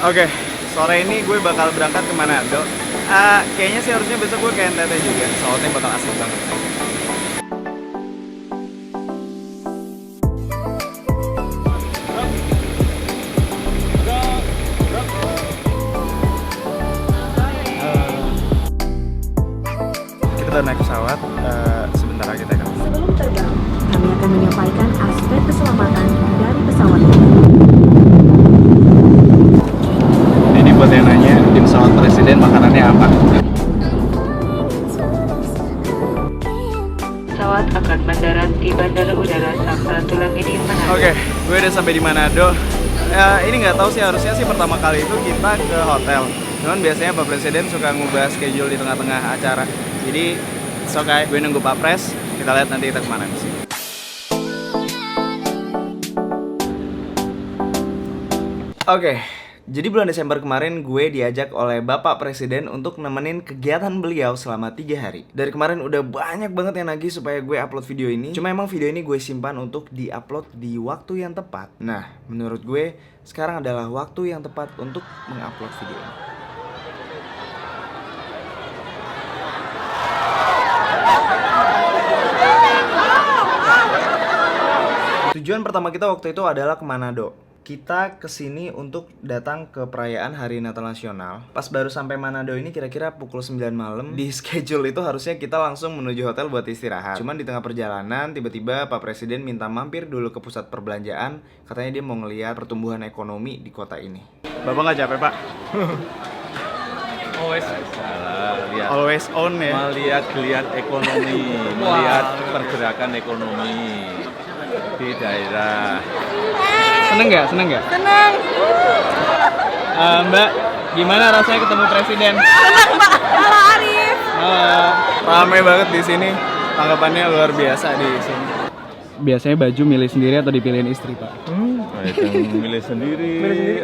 Oke, sore ini gue bakal berangkat ke Manado. Kayaknya sih harusnya besok gue ke NTT juga. Soalnya bakal asik banget. Kita udah naik pesawat. Sebentar lagi kita akan. Sebelum terbang, kami akan menyampaikan aspek keselamatan dari pesawat ini. Ini buat yang nanya di pesawat presiden makanannya apa? Pesawat akan mendarat di Bandara Udara Samratulangi Manado. Oke, gue udah sampai di Manado. Ini nggak tahu sih, harusnya sih pertama kali itu kita ke hotel. Cuman biasanya Pak Presiden suka ngubah schedule di tengah-tengah acara. Jadi, gue nunggu Pak Pres. Kita lihat nanti kita kemana sih. Oke, jadi bulan Desember kemarin gue diajak oleh Bapak Presiden untuk nemenin kegiatan beliau selama 3 hari. Dari kemarin udah banyak banget yang nagih supaya gue upload video ini. Cuma emang video ini gue simpan untuk diupload di waktu yang tepat. Nah, menurut gue sekarang adalah waktu yang tepat untuk mengupload video ini. Tujuan pertama kita waktu itu adalah ke Manado. Kita kesini untuk datang ke perayaan Hari Natal Nasional. Pas baru sampai Manado ini kira-kira pukul 9 malam. Di schedule itu harusnya kita langsung menuju hotel buat istirahat. Cuman di tengah perjalanan tiba-tiba Pak Presiden minta mampir dulu ke pusat perbelanjaan. Katanya dia mau ngeliat pertumbuhan ekonomi di kota ini. Bapak nggak capek, Pak? Always on ya? Melihat geliat ekonomi, melihat pergerakan ekonomi di daerah. Seneng nggak? Seneng. Mbak, gimana rasanya ketemu Presiden? Senang Pak, halo Arif. Rame banget di sini. Tanggapannya luar biasa di sini. Biasanya baju milih sendiri atau dipilihin istri, Pak? Ada yang milih sendiri,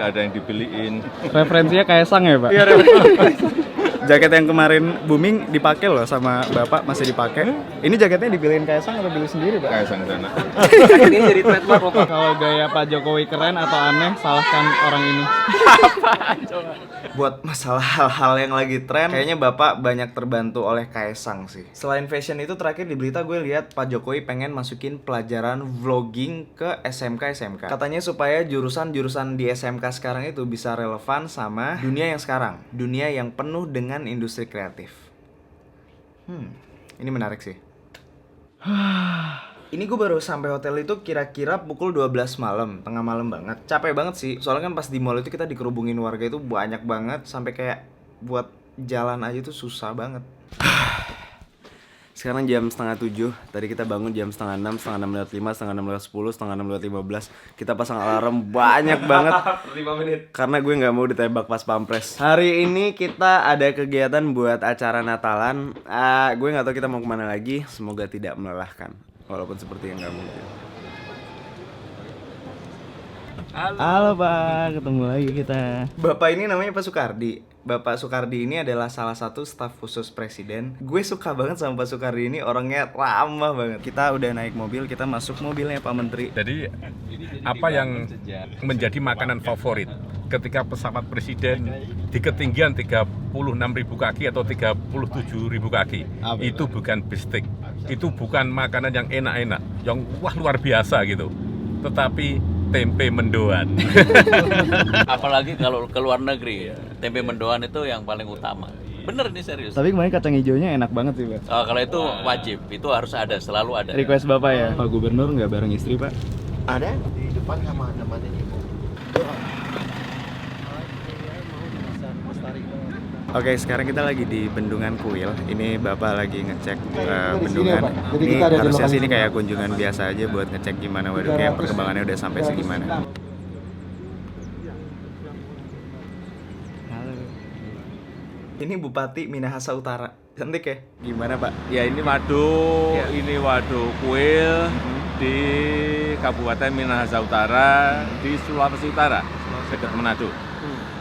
ada yang dipilihin. Referensinya Kaisang ya, Pak? Iya, jaket yang kemarin booming dipakai loh sama Bapak, masih dipakai. Ini jaketnya dipilihin Kaisang atau pilih sendiri, Pak? Kaisang sana. Ini jadi trademark loh, Pak. Kalau gaya Pak Jokowi keren atau aneh, salahkan orang ini. Apa? Coba. Buat masalah hal-hal yang lagi tren, kayaknya Bapak banyak terbantu oleh Kaisang sih. Selain fashion itu, terakhir di berita gue lihat Pak Jokowi pengen masukin pelajaran vlogging ke SMK. Katanya supaya jurusan-jurusan di SMK sekarang itu bisa relevan sama dunia yang sekarang. Dunia yang penuh dengan industri kreatif. Ini menarik sih. Ini gue baru sampai hotel itu kira-kira pukul 12 malam, tengah malam banget. Capek banget sih, soalnya kan pas di mall itu kita dikerubungin warga itu banyak banget. Sampai kayak buat jalan aja tuh susah banget. Sekarang jam 6:30, tadi kita bangun jam 5:30, 5:30, 5:30, 5:10, 5:30, 5:15. Kita pasang alarm banyak banget 5 menit. Karena gue gak mau ditembak pas pampres. Hari ini kita ada kegiatan buat acara Natalan. Gue gak tahu kita mau kemana lagi. Semoga tidak melelahkan, walaupun seperti yang gak mungkin. Halo Pak, ketemu lagi kita. Bapak ini namanya Pak Sukardi. Bapak Sukardi ini adalah salah satu staf khusus presiden. Gue suka banget sama Pak Sukardi ini, orangnya ramah banget. Kita udah naik mobil, kita masuk mobilnya Pak Menteri. Jadi apa yang menjadi makanan favorit ketika pesawat presiden di ketinggian 36.000 kaki atau 37.000 kaki? Apa itu bukan bistik, itu bukan makanan yang enak-enak, yang wah luar biasa gitu, tetapi tempe mendoan. Apalagi kalau ke luar negeri, tempe mendoan itu yang paling utama. Bener nih, serius. Tapi kemarin kacang hijaunya enak banget sih Pak. Kalau itu wajib, itu harus ada, selalu ada. Request Bapak ya? Pak Gubernur nggak bareng istri Pak? Ada di depan sama nemenin ibu. Oke, sekarang kita lagi di Bendungan Kuil. Ini Bapak lagi ngecek bendungan. ya, Pak. Jadi Ini kita ada di harusnya lokasi sih ini sini. kayak kunjungan biasa aja buat ngecek gimana waduknya, perkembangannya udah sampai segimana. Halo. Ini Bupati Minahasa Utara. Cantik ya? Gimana Pak? Ya ini waduk, Ya. ini waduk kuil di Kabupaten Minahasa Utara di Sulawesi Utara, dekat Manado.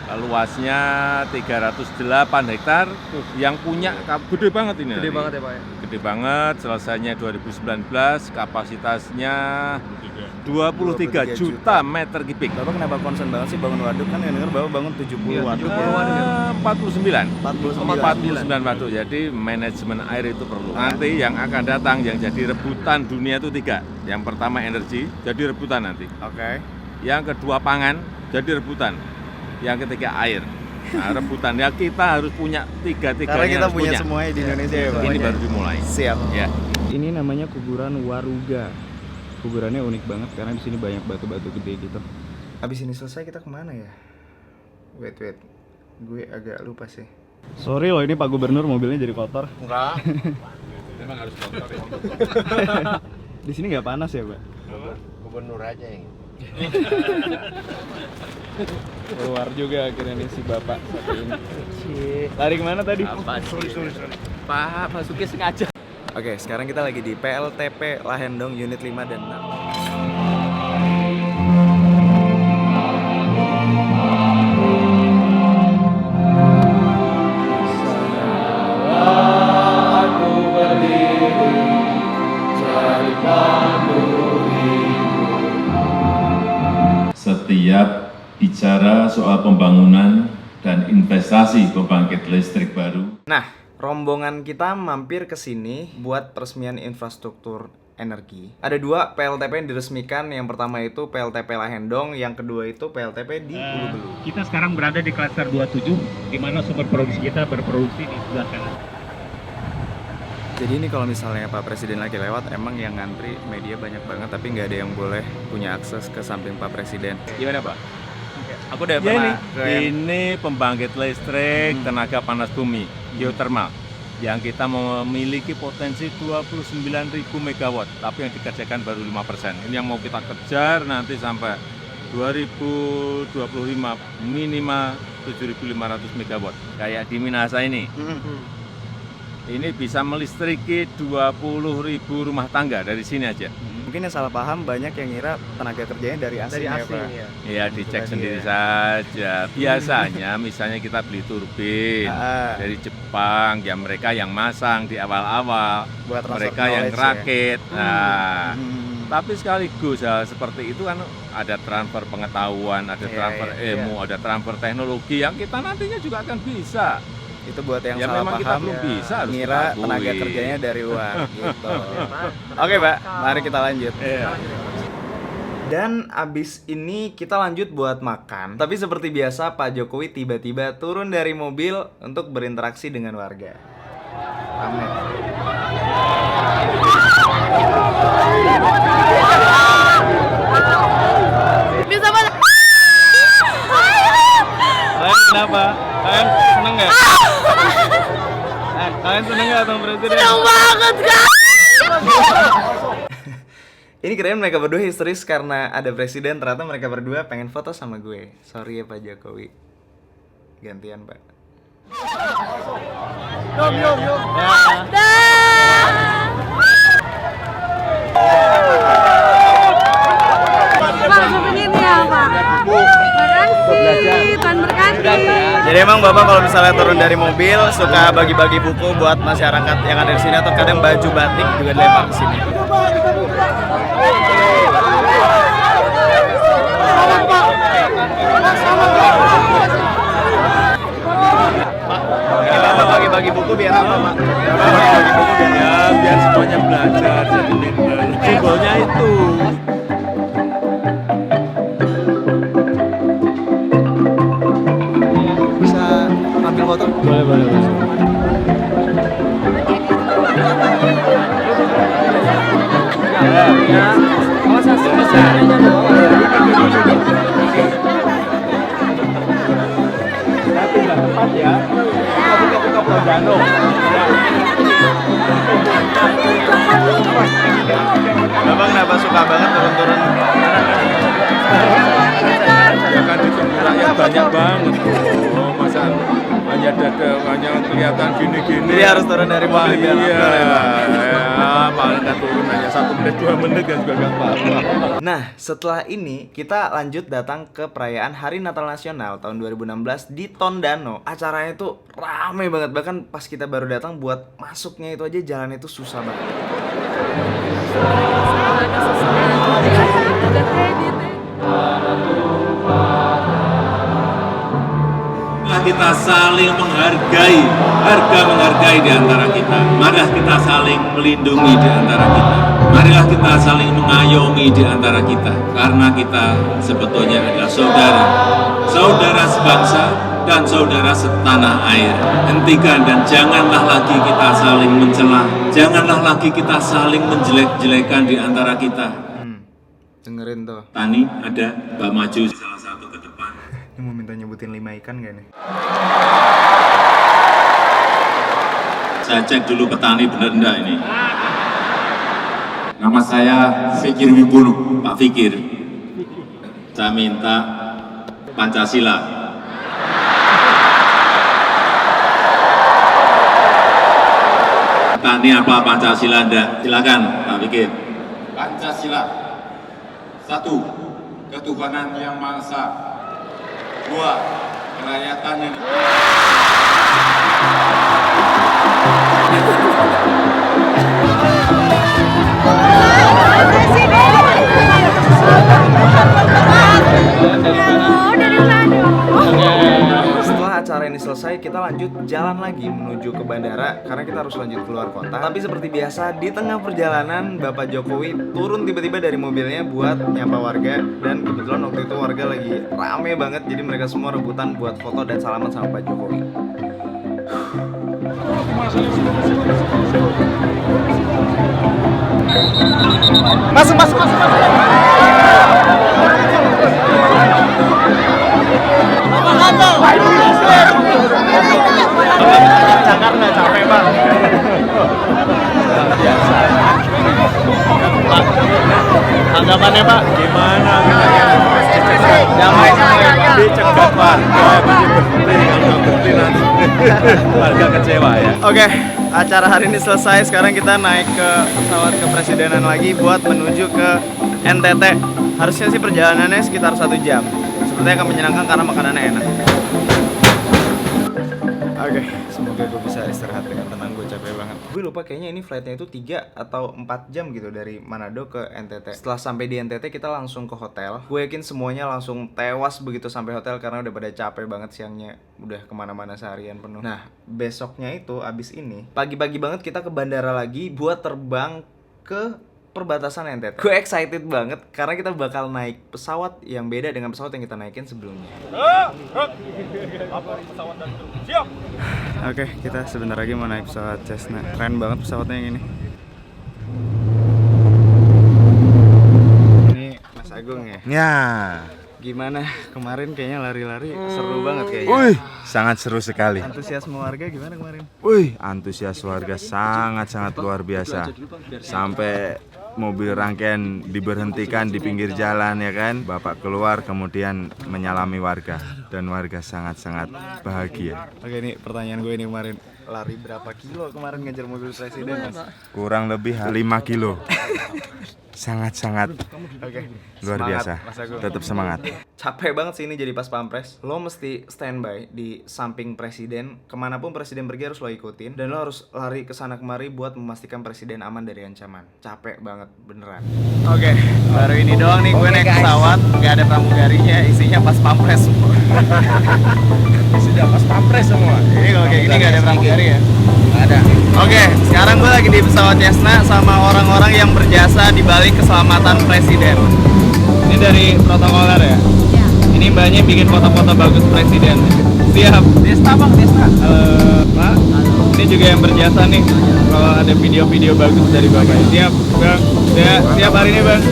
Luasnya 308 hektar, yang punya gede banget ini. Gede banget ya Pak ya? gede banget, selesainya 2019, kapasitasnya 23 juta meter kubik. Bapak kenapa concern banget sih bangun waduk? Kan yang denger Bapak bangun 70 waduk. 49 waduk, jadi manajemen air itu perlu. Nanti yang akan datang yang jadi rebutan dunia itu 3. Yang pertama energi, jadi rebutan nanti. Oke. Yang kedua pangan, jadi rebutan. Yang ketiga air. Nah, rebutan ya kita harus punya tiga-tiganya. Karena kita harus punya semuanya di Indonesia ya Pak. Ini baru dimulai. Siap. Ya. Ini namanya kuburan Waruga. Kuburannya unik banget karena di sini banyak batu-batu gede gitu. Abis ini selesai kita kemana ya? Wait. Gue agak lupa sih. Sorry loh, ini Pak Gubernur mobilnya jadi kotor. Enggak. Memang harus kotor ya. Di sini nggak panas ya, Pak? Gubernur aja yang Keluar juga akhirnya nih si Bapak satu ini. Lari kemana tadi? Sorry. Pak Basuki sengaja. Oke, sekarang kita lagi di PLTP Lahendong Unit 5 dan 6. Setiap bicara soal pembangunan dan investasi pembangkit listrik baru. Nah, rombongan kita mampir ke sini buat peresmian infrastruktur energi. Ada 2 PLTP yang diresmikan. Yang pertama itu PLTP Lahendong, yang kedua itu PLTP di Hulu Belu. Kita sekarang berada di klaster 27, di mana sumber produksi kita berproduksi di sebelah kanan. Jadi ini kalau misalnya Pak Presiden lagi lewat, emang yang ngantri media banyak banget, tapi nggak ada yang boleh punya akses ke samping Pak Presiden. Gimana Pak? Aku udah Ya pernah ini pembangkit listrik tenaga panas bumi, geothermal, yang kita memiliki potensi 29.000 megawatt, tapi yang dikerjakan baru 5%. Ini yang mau kita kejar nanti sampai 2025 minimal 7.500 megawatt. Kayak di Minahasa ini. Ini bisa melistriki 20.000 rumah tangga dari sini aja. Mungkin yang salah paham banyak yang ngira tenaga kerjanya dari asing, ya Pak. Ya dicek sendiri saja. Biasanya misalnya kita beli turbin dari Jepang, ya mereka yang masang di awal-awal, Buat transfer mereka yang knowledge rakit. ya. Nah, tapi sekaligus hal seperti itu kan ada transfer pengetahuan, ada transfer ilmu, ada transfer teknologi yang kita nantinya juga akan bisa. Itu buat yang Ya, salah memang kita paham belum bisa, harus ngira kita akui. tenaga kerjanya dari luar gitu. Oke Pak, mari kita lanjut. Dan abis ini kita lanjut buat makan. Tapi seperti biasa Pak Jokowi tiba-tiba turun dari mobil untuk berinteraksi dengan warga. Rame. Bisa banget. Kalian kenapa? Kalian seneng nggak? Kalian seneng nggak sama Presiden? Seneng banget kan? Ini keren mereka berdua histeris karena ada presiden. Ternyata mereka berdua pengen foto sama gue. Sorry ya Pak Jokowi. Gantian Pak. Pak, seperti ini ya Pak. Makasih, Tuhan berkati. Jadi emang Bapak kalau misalnya turun dari mobil suka bagi-bagi buku buat masyarakat yang ada di sini, atau kadang baju batik juga dilempar ke sini. Bapak bagi-bagi buku biar apa Pak? Bapak bagi-bagi buku biar Ya biar semuanya belajar jadi pintar. Simbolnya itu. bisa ambil foto? Boleh. Tapi nggak tepat ya. Buka Pulau Dano. Bapak kenapa suka banget turun-turun? Ya kan ditunggu rakyat banyak banget. Oh masa hanya hanya hanya kelihatan gini-gini. Jadi harus turun dari mobil biar paling nggak turun hanya 1 menit 2 menit kan juga nggak apa-apa. Nah, setelah ini kita lanjut datang ke perayaan Hari Natal Nasional tahun 2016 di Tondano. Acaranya itu rame banget, bahkan pas kita baru datang buat masuknya itu aja jalan itu susah banget. Kita saling menghargai, harga menghargai di antara kita. Marilah kita saling melindungi di antara kita. Marilah kita saling mengayomi di antara kita. Karena kita sebetulnya adalah saudara. Saudara sebangsa dan saudara setanah air. Hentikan dan janganlah lagi kita saling mencela. Janganlah lagi kita saling menjelek-jelekan di antara kita. Dengerin tuh. Tani ada, Mbak Maju salah satu ke depan. Ini mau minta nyebutin 5 ikan gak nih? Saya cek dulu petani bener enggak ini. Nama saya Fikir Wibowo, Pak Fikir. Saya minta Pancasila. Petani apa Pancasila enggak? Silakan Pak Fikir. Pancasila. 1. Ketuhanan yang Maha Esa. 2. Kerakyatan yang Setelah acara ini selesai, kita lanjut jalan lagi menuju ke bandara karena kita harus lanjut keluar kota. Tapi seperti biasa, di tengah perjalanan Bapak Jokowi turun tiba-tiba dari mobilnya buat nyapa warga. Dan kebetulan waktu itu warga lagi rame banget, jadi mereka semua rebutan buat foto dan salaman sama Pak Jokowi. Masuk. Jakarta capek bang. Biasa. Pak, tanggapannya Pak gimana? Damai semua. Dicegat warga, berhenti nanti warga kecewa ya. Oke, acara hari ini selesai. Sekarang kita naik ke pesawat kepresidenan lagi buat menuju ke NTT. Harusnya sih perjalanannya sekitar 1 jam. Sepertinya akan menyenangkan karena makanannya enak. Oke, semoga gue bisa istirahat dengan tenang. Gue capek banget. Gue lupa kayaknya ini flightnya itu 3 atau 4 jam gitu dari Manado ke NTT. Setelah sampai di NTT kita langsung ke hotel. Gue yakin semuanya langsung tewas begitu sampai hotel karena udah pada capek banget siangnya. Udah kemana-mana seharian penuh. Nah, besoknya itu abis ini pagi-pagi banget kita ke bandara lagi buat terbang ke perbatasan NTT. Gue excited banget karena kita bakal naik pesawat yang beda dengan pesawat yang kita naikin sebelumnya. Oke, kita sebentar lagi mau naik pesawat Cessna. Keren banget pesawatnya yang ini. Ini Mas Agung ya? Ya. Gimana kemarin kayaknya lari-lari seru banget kayaknya. Wih, sangat seru sekali. Antusiasme warga gimana kemarin? Wih, antusias warga sangat-sangat luar biasa. Sampai mobil rangkaian diberhentikan di pinggir jalan ya kan. Bapak keluar kemudian menyalami warga dan warga sangat-sangat bahagia. Oke, ini pertanyaan gue ini kemarin. Lari berapa kilo kemarin ngejar mobil presiden, Mas? Kurang lebih 5 kilo. Sangat-sangat luar biasa. Tetap semangat. Capek banget sih ini jadi pas pampres. Lo mesti standby di samping presiden. Kemanapun presiden pergi harus lo ikutin. Dan lo harus lari kesana kemari buat memastikan presiden aman dari ancaman. Capek banget beneran. Oke, baru ini doang nih gue naik pesawat. Gak ada pramugarinya, isinya pas pampres semua. Sudah pas pampres semua. Ini kalau kayak gini gak ada pramugari ya? Gak ada. Oke, sekarang gue lagi di pesawat Cessna sama orang-orang yang berjasa di balik keselamatan presiden. Ini dari protokoler ya? Iya. Ini mbaknya bikin foto-foto bagus presiden. Siap. Desta bang, Desta. Pak. Ini juga yang berjasa nih. Kalau ada video-video bagus dari bapak. Siap, bang. Siap hari ini bang.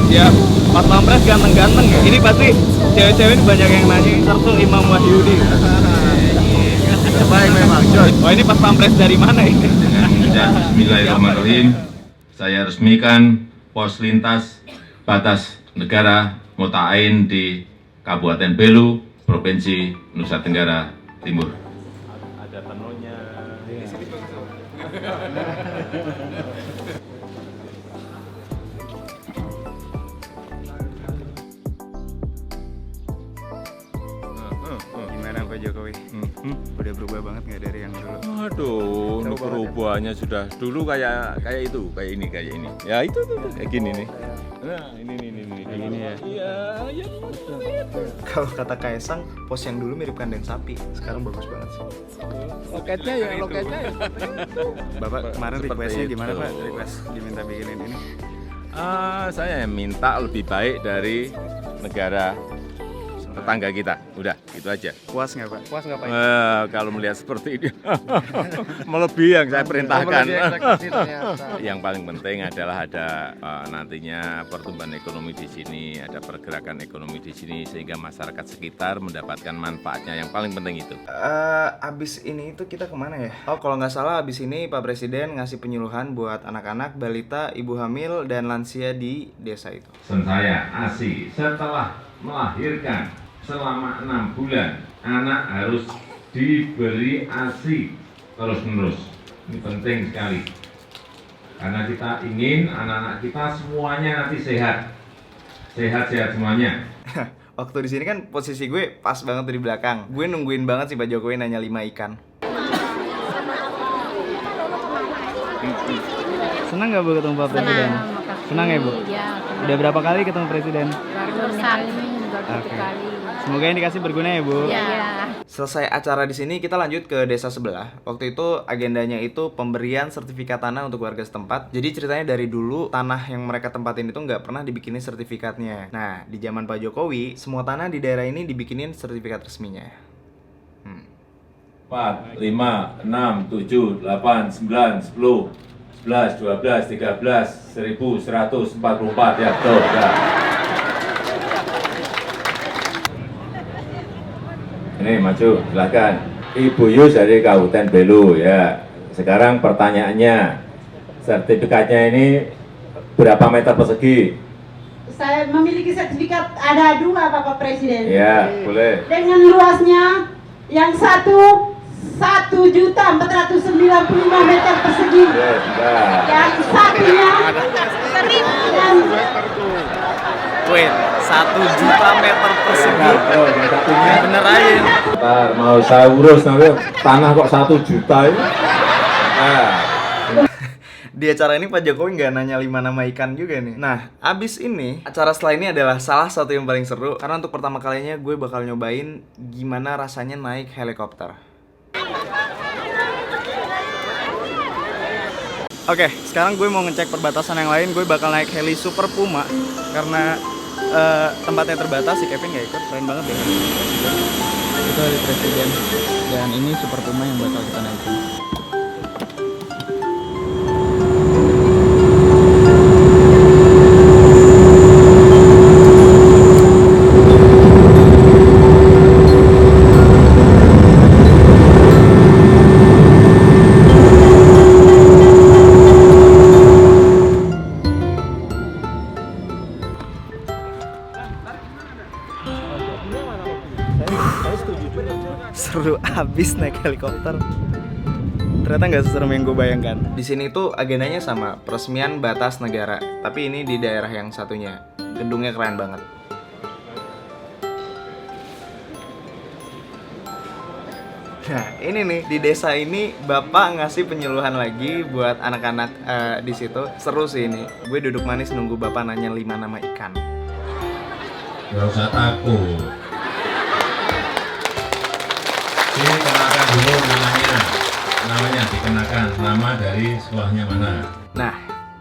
Siap. Pas pampres ganteng-ganteng ya. Ini pasti cewek-cewek banyak yang nanya. Terus Imam Wahyudi. Baik memang. Oh ini pas pampres dari mana ini? Bismillahirrahmanirrahim. Saya resmikan pos lintas batas negara Mota Ain di Kabupaten Belu, Provinsi Nusa Tenggara Timur. ada tenunnya. Di sini bagus loh. Gimana Pak Jokowi? Udah berubah banget nggak dari yang dulu? Aduh, ini perubahannya sudah dulu kayak itu, kayak ini. Ya itu tuh kayak gini nih. Nah, ini. Kayak gini ya? Iya. Kalau kata Kaisang, pos yang dulu mirip kandang sapi, sekarang bagus banget sih. Loketnya ya. Bapak kemarin Seperti requestnya gimana itu. Pak? Request diminta bikinin ini? Saya minta lebih baik dari negara tetangga kita. Udah, itu aja. Puas nggak Pak? Puas nggak Pak? Kalau melihat seperti ini, melebihi yang saya perintahkan. Yang paling penting adalah ada nantinya pertumbuhan ekonomi di sini, ada pergerakan ekonomi di sini, sehingga masyarakat sekitar mendapatkan manfaatnya. Yang paling penting itu. Abis ini itu kita kemana ya? Oh, kalau nggak salah abis ini Pak Presiden ngasih penyuluhan buat anak-anak, balita, ibu hamil, dan lansia di desa itu. Saya ASI setelah melahirkan selama 6 bulan anak harus diberi ASI terus-menerus. Ini penting sekali karena kita ingin anak-anak kita semuanya nanti sehat semuanya. Waktu di sini kan posisi gue pas banget di belakang. Gue nungguin banget sih Pak Jokowi nanya 5 ikan. Senang nggak Bu ketemu Pak Presiden? Senang ya Bu? Iya. Udah berapa kali ketemu Presiden? Baru sekali. Oke. Semoga yang dikasih berguna ya Bu. Iya. Selesai acara di sini kita lanjut ke desa sebelah. Waktu itu agendanya itu pemberian sertifikat tanah untuk warga setempat. Jadi ceritanya dari dulu tanah yang mereka tempatin itu nggak pernah dibikinin sertifikatnya. Nah di zaman Pak Jokowi semua tanah di daerah ini dibikinin sertifikat resminya. 4, 5, 6, 7, 8, 9, 10, 11, 12, 13, 1144 ya betul ya. Ini maju, silahkan. Ibu Yus dari Kabupaten Belu ya. Sekarang pertanyaannya, sertifikatnya ini berapa meter persegi? Saya memiliki sertifikat ada 2 Bapak Presiden. Ya, boleh. Dengan luasnya yang 1.495 meter persegi. Yang satunya dan Wait, 1 juta meter persegi. Bener aja. Ntar mau saya urus nanti tanah kok 1 juta ini. Nah. Di acara ini Pak Jokowi nggak nanya 5 nama ikan juga nih. Nah, abis ini, acara setelah ini adalah salah satu yang paling seru. Karena untuk pertama kalinya gue bakal nyobain gimana rasanya naik helikopter. Oke, sekarang gue mau ngecek perbatasan yang lain. Gue bakal naik heli Super Puma karena tempatnya terbatas. Si Kevin nggak ikut, keren banget deh. Itu dari Presiden. Dan ini Super Puma yang bakal kita naikin. Seru abis naik helikopter. Ternyata nggak seserem yang gue bayangkan. Di sini tuh agendanya sama, peresmian batas negara. Tapi ini di daerah yang satunya. Gedungnya keren banget. Nah ini nih, di desa ini Bapak ngasih penyuluhan lagi buat anak-anak di situ. Seru sih ini. Gue duduk manis nunggu Bapak nanya 5 nama ikan. Gak usah takut. Dikenakan dulu namanya dikenakan nama dari sekolahnya mana. Nah,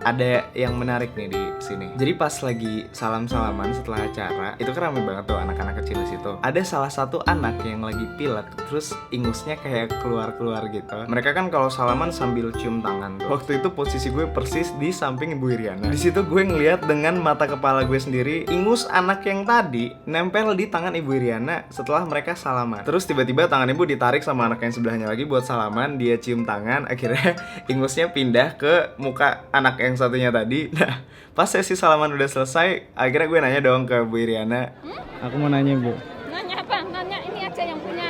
ada yang menarik nih di sini. Jadi pas lagi salam-salaman setelah acara, itu kan rame banget tuh anak-anak kecil di situ. Ada salah satu anak yang lagi pilek, terus ingusnya kayak keluar-keluar gitu. Mereka kan kalau salaman sambil cium tangan tuh. Waktu itu posisi gue persis di samping Ibu Iriana. Di situ gue ngeliat dengan mata kepala gue sendiri, ingus anak yang tadi nempel di tangan Ibu Iriana setelah mereka salaman. Terus tiba-tiba tangan ibu ditarik sama anak yang sebelahnya lagi buat salaman, dia cium tangan, akhirnya ingusnya pindah ke muka anak yang satunya tadi. Nah, pas sesi salaman udah selesai, akhirnya gue nanya dong ke Bu Iriana. Aku mau nanya Bu. Nanya apa? Nanya ini aja yang punya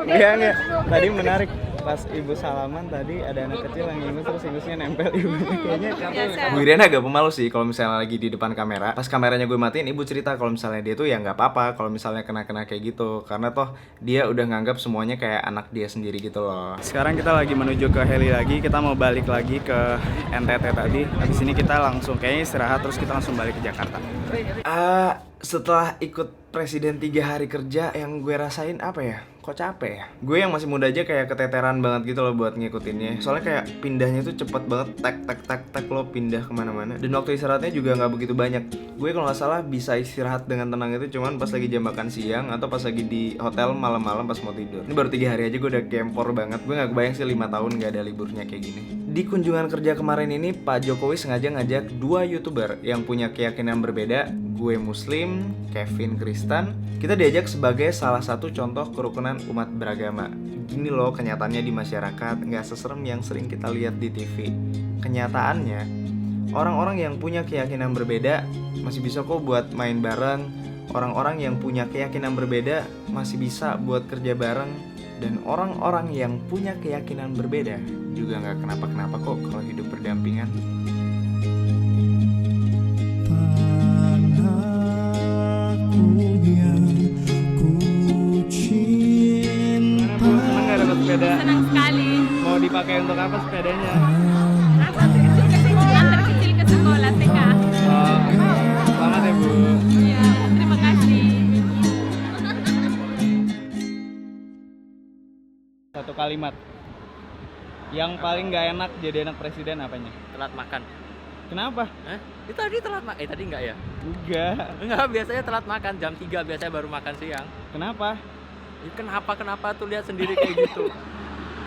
Enggak. Tadi menarik pas ibu salaman tadi ada anak kecil yang ingus terus ingusnya nempel ibunya kayaknya. Bu Iriana agak pemalu sih kalau misalnya lagi di depan kamera. Pas kameranya gue matiin, ibu cerita kalau misalnya dia tuh ya nggak apa-apa kalau misalnya kena kayak gitu, karena toh dia udah nganggap semuanya kayak anak dia sendiri gitu loh. Sekarang kita lagi menuju ke heli lagi, kita mau balik lagi ke NTT tadi. Habis ini kita langsung kayaknya istirahat terus kita langsung balik ke Jakarta. Setelah ikut presiden 3 hari kerja, yang gue rasain apa ya? Kok capek ya? Gue yang masih muda aja kayak keteteran banget gitu loh buat ngikutinnya. Soalnya kayak pindahnya tuh cepet banget, tek lo pindah kemana-mana. Dan waktu istirahatnya juga nggak begitu banyak. Gue kalau nggak salah bisa istirahat dengan tenang itu cuman pas lagi jam makan siang atau pas lagi di hotel malam-malam pas mau tidur. Ini baru 3 hari aja gue udah gempor banget. Gue nggak kebayang sih 5 tahun nggak ada liburnya kayak gini. Di kunjungan kerja kemarin ini, Pak Jokowi sengaja ngajak 2 YouTuber yang punya keyakinan berbeda. Gue Muslim, Kevin Kristen. Kita diajak sebagai salah satu contoh kerukunan umat beragama. Gini loh kenyataannya di masyarakat, nggak seserem yang sering kita lihat di TV. Kenyataannya, orang-orang yang punya keyakinan berbeda masih bisa kok buat main bareng. Orang-orang yang punya keyakinan berbeda masih bisa buat kerja bareng. Dan orang-orang yang punya keyakinan berbeda juga nggak kenapa-kenapa kok kalau hidup berdampingan. Senang sekali. Mau dipakai untuk apa sepedanya? Antar kecil ke sekolah TK. Selamat ya Bu. Iya, terima kasih. Satu kalimat. Yang paling gak enak jadi anak presiden apanya? Telat makan. Kenapa? Itu tadi telat makan. Tadi enggak ya? Enggak, biasanya telat makan. Jam 3 biasanya baru makan siang. Kenapa? Kenapa tuh lihat sendiri kayak gitu.